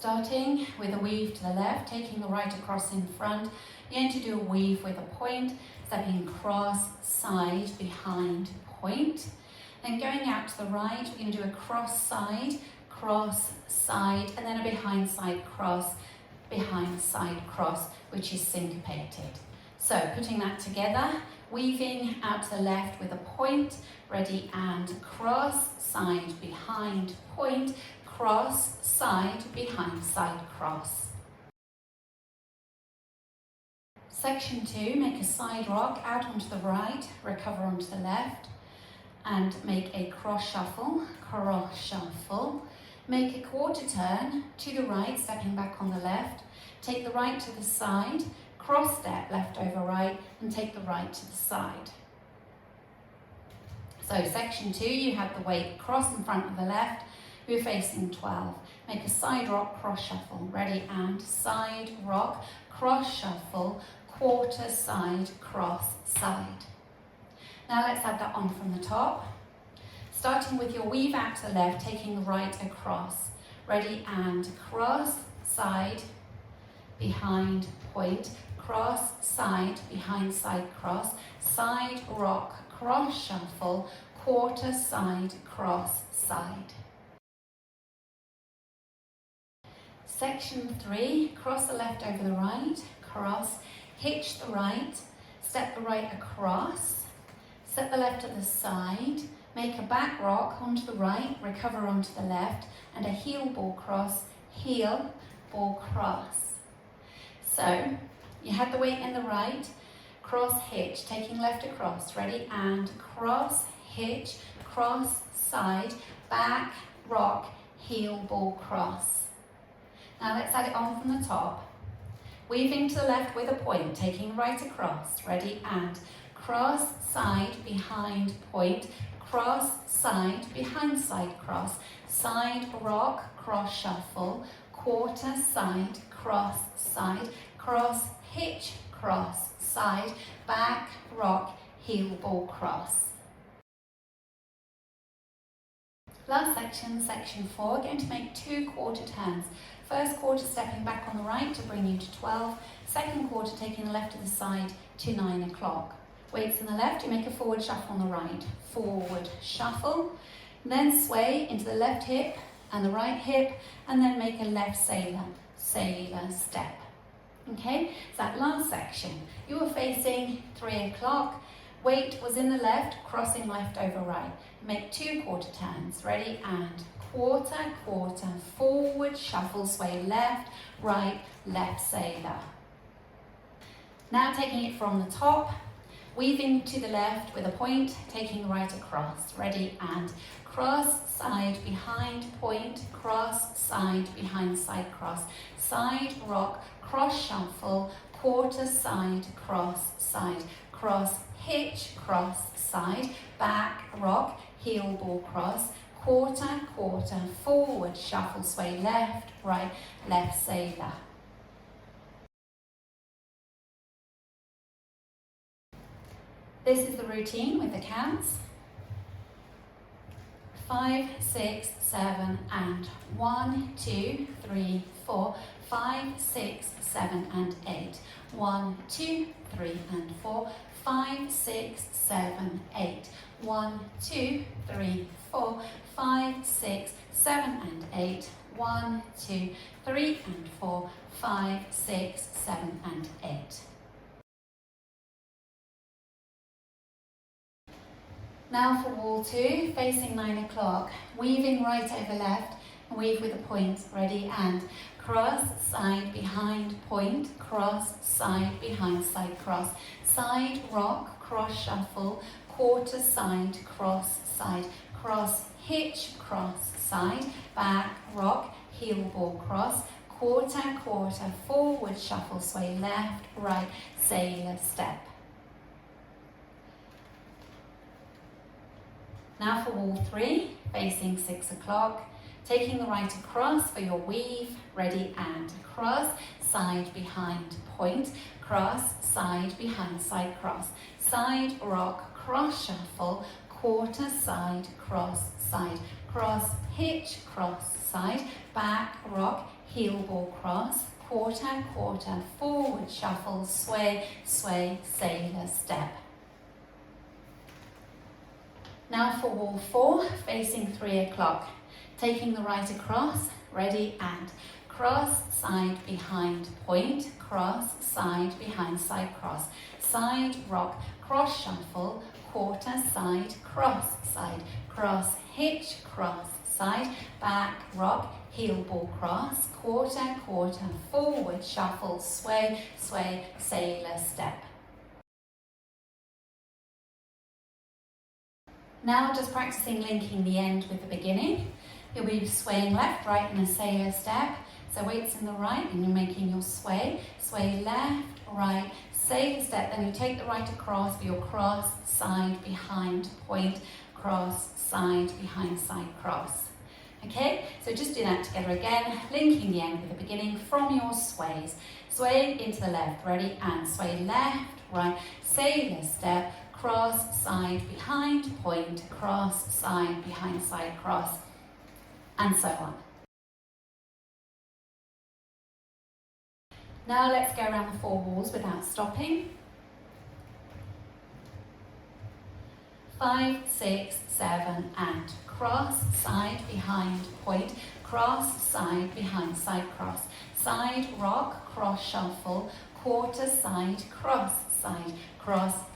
Starting with a weave to the left, taking the right across in front. You're going to do a weave with a point, stepping cross, side, behind, point. Then going out to the right, we're going to do a cross, side, and then a behind side, cross, which is syncopated. So putting that together, weaving out to the left with a point, ready and cross, side, behind, point, cross, side, behind, side, cross. Section 2, make a side rock out onto the right, recover onto the left, and make a cross shuffle, make a quarter turn to the right, stepping back on the left, take the right to the side, cross step left over right, and take the right to the side. So section 2, you have the weight cross in front of the left, we're facing 12. Make a side rock, cross shuffle, ready and side rock, cross shuffle, quarter side, cross side. Now let's add that on from the top. Starting with your weave out to the left, taking the right across, ready and cross, side, behind, point, cross, side, behind, side, cross, side rock, cross shuffle, quarter side, cross side. Section 3, cross the left over the right, cross, hitch the right, step the right across, step the left to the side, make a back rock onto the right, recover onto the left, and a heel ball cross, So you had the weight in the right, cross, hitch, taking left across, ready and cross, hitch, cross, side, back, rock, heel ball cross. Now let's add it on from the top. Weaving to the left with a point, taking right across, ready and cross, side, behind, point, cross, side, behind, side, cross, side, rock, cross, shuffle, quarter, side, cross, hitch, cross, side, back, rock, heel ball cross. Last section, section 4, going to make 2 quarter turns. First quarter stepping back on the right to bring you to 12. Second quarter taking the left to the side to 9 o'clock. Weights on the left, you make a forward shuffle on the right. Forward shuffle, then sway into the left hip and the right hip, and then make a left sailor step. Okay, so that last section, you were facing 3 o'clock. Weight was in the left, crossing left over right. Make 2 quarter turns, ready and quarter, forward, shuffle, sway left, right, left sailor. Now taking it from the top, weaving to the left with a point, taking the right across, ready and cross, side, behind, point, cross, side, behind, side, cross, side, rock, cross, shuffle, quarter, side, cross, hitch, cross, side, back, rock, heel ball cross, quarter, forward, shuffle, sway left, right, left sailor. This is the routine with the counts. 5, 6, 7, and 1, 2, 3, 4, 5, 6, 7, and 8. 1, 2, 3, and 4, 5, 6, 7, 8. 1, 2, 3, 4, 5, 6, 7, and 8. 1, 2, 3, and 4, 5, 6, 7, and 8. Now for wall 2, facing 9 o'clock, weaving right over left, and weave with a point, ready and cross, side, behind, point, cross, side, behind, side, cross, side, rock, cross, shuffle, quarter, side, cross, hitch, cross, side, back, rock, heel ball cross, quarter, forward, shuffle, sway left, right, sailor step. Now for wall 3, facing 6 o'clock, taking the right across for your weave, ready and cross, side, behind, point, cross, side, behind, side, cross, side, rock, cross, shuffle, quarter, side, cross, hitch, cross, side, back, rock, heel ball cross, quarter, quarter, forward shuffle, sway, sway, sailor step. Now for wall 4, facing 3 o'clock. Taking the right across, ready and cross, side, behind, point, cross, side, behind, side, cross, side, rock, cross, shuffle, quarter, side, cross, hitch, cross, side, back, rock, heel ball cross, quarter, quarter, forward, shuffle, sway, sway, sailor step. Now just practicing linking the end with the beginning. You'll be swaying left, right in a sailor step. So weights in the right and you're making your sway. Sway left, right, sailor step. Then you take the right across for your cross, side, behind, point, cross, side, behind, side, cross. Okay, so just do that together again, linking the end with the beginning from your sways. Sway into the left, ready, and sway left, right, sailor step, cross, side, behind, point, cross, side, behind, side, cross, and so on. Now let's go around the 4 walls without stopping. 5, 6, 7, and cross, side, behind, point, cross, side, behind, side, cross, side, rock, cross, shuffle, quarter, side, cross,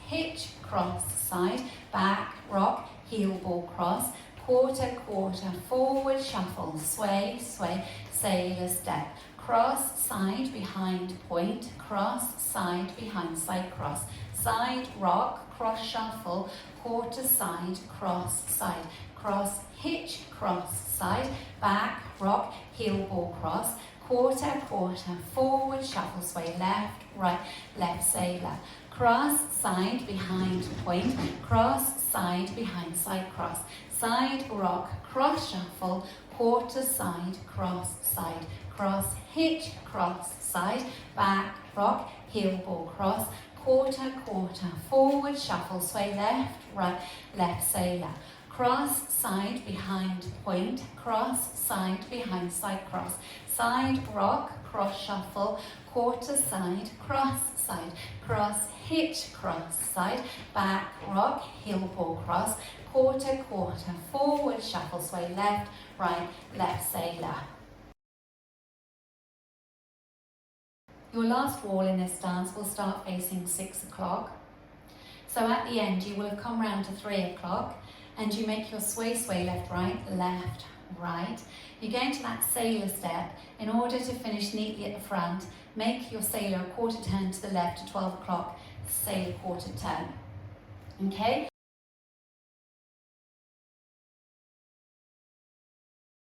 hitch, cross, side, back, rock, heel ball cross, quarter, quarter, forward, shuffle, sway, sway, sailor step, cross, side, behind, point, cross, side, behind, side, cross, side, rock, cross, shuffle, quarter, side, cross, hitch, cross, side, back, rock, heel ball cross, quarter, quarter, forward, shuffle, sway, left, right, left, sailor, cross, side, behind, point, cross, side, behind, side, cross, side, rock, cross, shuffle, quarter, side, cross, hitch, cross, side, back, rock, heel ball cross, quarter, quarter, forward, shuffle, sway, left, right, left, sailor, cross, side, behind, point, cross, side, behind, side, cross, side, rock, cross, shuffle, quarter, side, cross, hitch, cross, side, back, rock, heel ball cross, quarter, quarter, forward, shuffle, sway, left, right, left, sailor. Your last wall in this dance will start facing 6 o'clock. So at the end you will have come round to 3 o'clock and you make your sway, sway, left, right, right. You go into that sailor step. In order to finish neatly at the front, make your sailor a quarter turn to the left to 12 o'clock, sailor quarter turn. Okay?